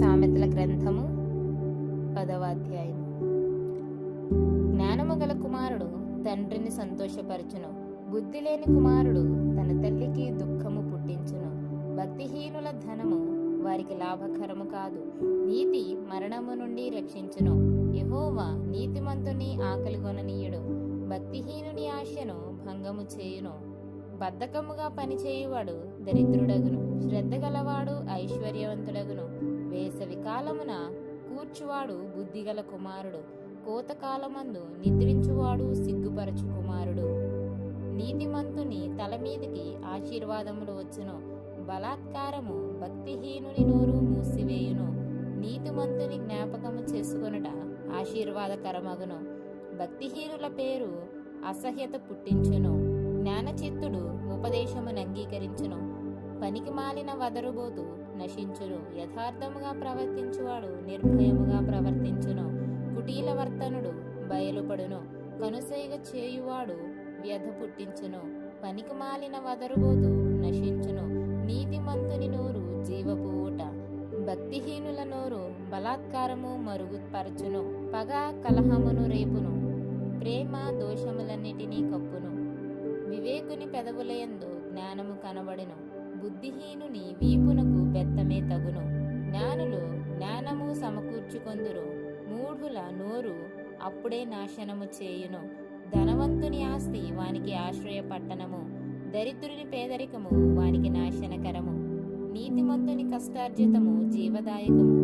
సామెతల గ్రంథము 10వ అధ్యాయం. జ్ఞానము గల కుమారుడు తండ్రిని సంతోషపరచును, బుద్ధి లేని కుమారుడు తన తల్లికి దుఃఖము పుట్టించును. భక్తిహీనుల ధనము వారికి లాభకరము కాదు, నీతి మరణము నుండి రక్షించును. యెహోవా నీతిమంతుని ఆకలిగొననీయుడు, భక్తిహీనుని ఆశను భంగము చేయును. బద్ధకముగా పనిచేయువాడు దరిద్రుడగును, శ్రద్ధ గలవాడు ఐశ్వర్యవంతుడగును. వేసవి కాలమున కూర్చువాడు బుద్ధిగల కుమారుడు, కోతకాలమందు నిద్రించువాడు సిగ్గుపరచు కుమారుడు. నీతిమంతుని తల మీదికి ఆశీర్వాదములు వచ్చును, బలాత్కారము భక్తిహీనుని నోరు మూసివేయును. నీతిమంతుని జ్ఞాపకము చేసుకొనుట ఆశీర్వాదకరమగును, భక్తిహీనుల పేరు అసహ్యత పుట్టించును. జ్ఞానచిత్తుడు ఉపదేశమును అంగీకరించును, పనికి మాలిన వదరుబోతు నశించును. యథార్థముగా ప్రవర్తించువాడు నిర్భయముగా ప్రవర్తించును, కుటీలవర్తనుడు బయలుపడును. కనుసైగ చేయువాడు వ్యధ పుట్టించును, పనికి మాలిన వదరుబోతు నశించును. నీతిమంతుని నోరు జీవపు ఊట, భక్తిహీనుల నోరు బలాత్కారము మరుగుపరచును. పగ కలహమును రేపును, ప్రేమ దోషములన్నిటినీ కప్పును. వివేకుని పెదవులయందు జ్ఞానము కనబడును, బుద్ధిహీనుని వీపునకు బెత్తమే తగును. జ్ఞానులు జ్ఞానము సమకూర్చుకొందురు, మూఢుల నోరు అప్పుడే నాశనము చేయును. ధనవంతుని ఆస్తి వానికి ఆశ్రయ పట్టణము, దరిద్రుని పేదరికము వానికి నాశనకరము. నీతిమంతుని కష్టార్జితము జీవదాయకము,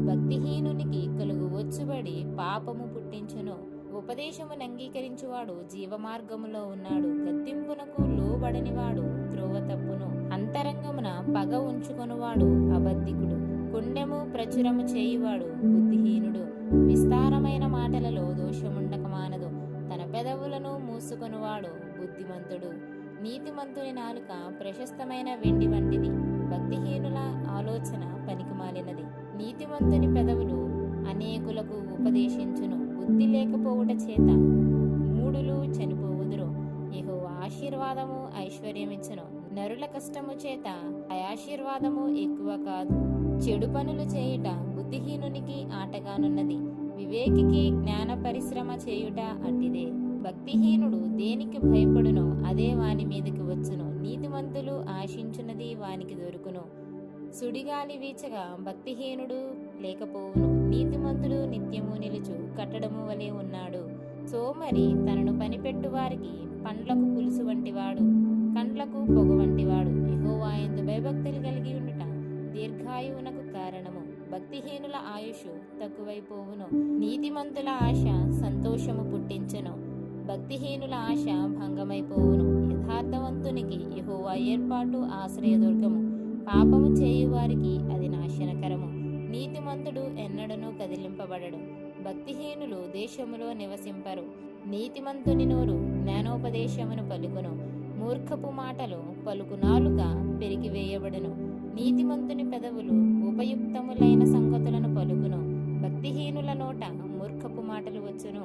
భక్తిహీనునికి కలుగు వచ్చుబడి పాపము పుట్టించును. ఉపదేశమును అంగీకరించువాడు జీవమార్గములో ఉన్నాడు, గద్దింపునకు లోబడనివాడు త్రోవ తప్పును. అంతరంగమున పగ ఉంచుకొనువాడు అబద్ధికుడు, పుణ్యము ప్రచురము చేయువాడు బుద్ధిహీనుడు. విస్తారమైన మాటలలో దోషముండక మానదు, తన పెదవులను మూసుకొనువాడు బుద్ధిమంతుడు. నీతిమంతుని నాలుక ప్రశస్తమైన వెండి వంటిది, భక్తిహీనుల ఆలోచన పనికిమాలినది. నీతిమంతుని పెదవులు అనేకులకు ఉపదేశించును, బుద్ధి లేకపోవుట చేత మూడులు చనిపోవుదురు. యెహోవా ఆశీర్వాదము ఐశ్వర్యమిచ్చును, నరుల కష్టము చేత ఆశీర్వాదము ఎక్కువ కాదు. చెడు పనులు చేయుట బుద్ధిహీనునికి ఆటగానున్నది, వివేకికి జ్ఞాన పరిశ్రమ చేయుట అట్టిదే. భక్తిహీనుడు దేనికి భయపడునో అదే వాని మీదకి వచ్చును, నీతిమంతులు ఆశించున్నది వానికి దొరుకును. సుడిగాలి వీచగా భక్తిహీనుడు లేకపోవును, నీతిమంతుడు నిత్యము నిలుచు కట్టడము వలె ఉన్నాడు. సోమరి తనను పనిపెట్టు వారికి పండ్లకు పులుసు వంటివాడు, కండ్లకు పొగ వంటివాడు. యెహోవా యందు భయభక్తులు కలిగి ఉండుట దీర్ఘాయువునకు కారణము, భక్తిహీనుల ఆయుష్ తక్కువైపోవును. నీతిమంతుల ఆశ సంతోషము పుట్టించును, భక్తిహీనుల ఆశ భంగమైపోవును. యథార్థవంతునికి యెహోవా ఏర్పాటు ఆశ్రయదుర్గము, పాపము చేయువారికి అది నాశనకరము. నీతిమంతుడు ఎన్నడనూ కదిలింపబడడు, భక్తిహీనులు దేశములో నివసింపరు. నీతిమంతుని నోరు జ్ఞానోపదేశమును పలుకును, మూర్ఖపు మాటలు పలుకు నాలుక పెరిగివేయబడును. నీతిమంతుని పెదవులు ఉపయుక్తములైన సంగతులను పలుకును, భక్తిహీనుల నోట మూర్ఖపు మాటలు వచ్చును.